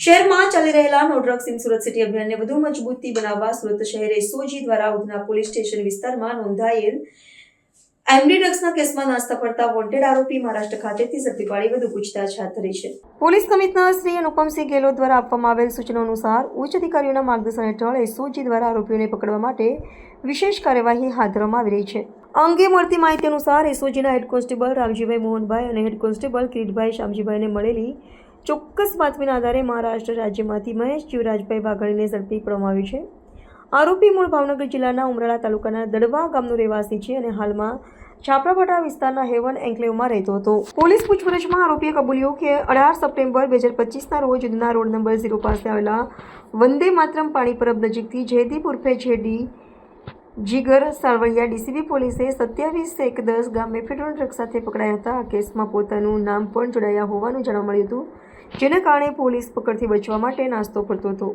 શહેરમાં ચાલી રહેલા no drugs in Surat city અભિયાનને વધુ મજબૂતી બનાવવા સુરત શહેર એસઓજી દ્વારા ઉધના પોલીસ સ્ટેશન વિસ્તારમાં નોંધાયેલ એમડી ડ્રગ્સના કેસમાં નાસ્તા ફરતા વોન્ટેડ આરોપી મહારાષ્ટ્ર ખાતેથી ઝડપી પાડી વધુ પૂછતાછ હાથ ધરી છે. પોલીસ કમિશનર શ્રી અનુપમસિંહ ગેહલોત દ્વારા આપવામાં આવેલ સૂચનો અનુસાર ઉચ્ચ અધિકારીઓના માર્ગદર્શન હેઠળ એસઓજી દ્વારા આરોપીઓને પકડવા માટે વિશેષ કાર્યવાહી હાથ ધરવામાં આવી રહી છે. આ અંગે મળતી માહિતી અનુસાર એસઓજીના હેડ કોન્સ્ટેબલ રામજીભાઈ મોહનભાઈ અને હેડ કોન્સ્ટેબલ કિરીટભાઈ શામજીભાઈને મળેલી ચોક્કસ બાતમીના આધારે મહારાષ્ટ્ર રાજ્યમાંથી મહેશ જીવરાજભાઈ વાઘાણીને ઝડપી પાડવામાં આવ્યું છે. આરોપી મૂળ ભાવનગર જિલ્લાના ઉમરાળા તાલુકાના દડવા ગામનો રહેવાસી છે અને હાલમાં છાપરાપટા વિસ્તારના હેવન એન્કલેવમાં રહેતો હતો. પોલીસ પૂછપરછમાં આરોપીએ કબૂલ્યું કે 18 સપ્ટેમ્બર 2025ના રોજ ઉધના રોડ નંબર 0 પાસે આવેલા વંદે માતરમ પાણી પરબ નજીકથી જયદીપ ઉર્ફે જેડી જીગર સાલવડિયા ડીસીબી પોલીસે 27/1/10 ગામે ફેડરલ ડ્રગ્સ સાથે પકડાયા હતા. આ કેસમાં પોતાનું નામ પણ જોડાયા હોવાનું જાણવા મળ્યું હતું, જેના કારણે પોલીસ પકડથી બચવા માટે નાસ્તો ફરતો હતો.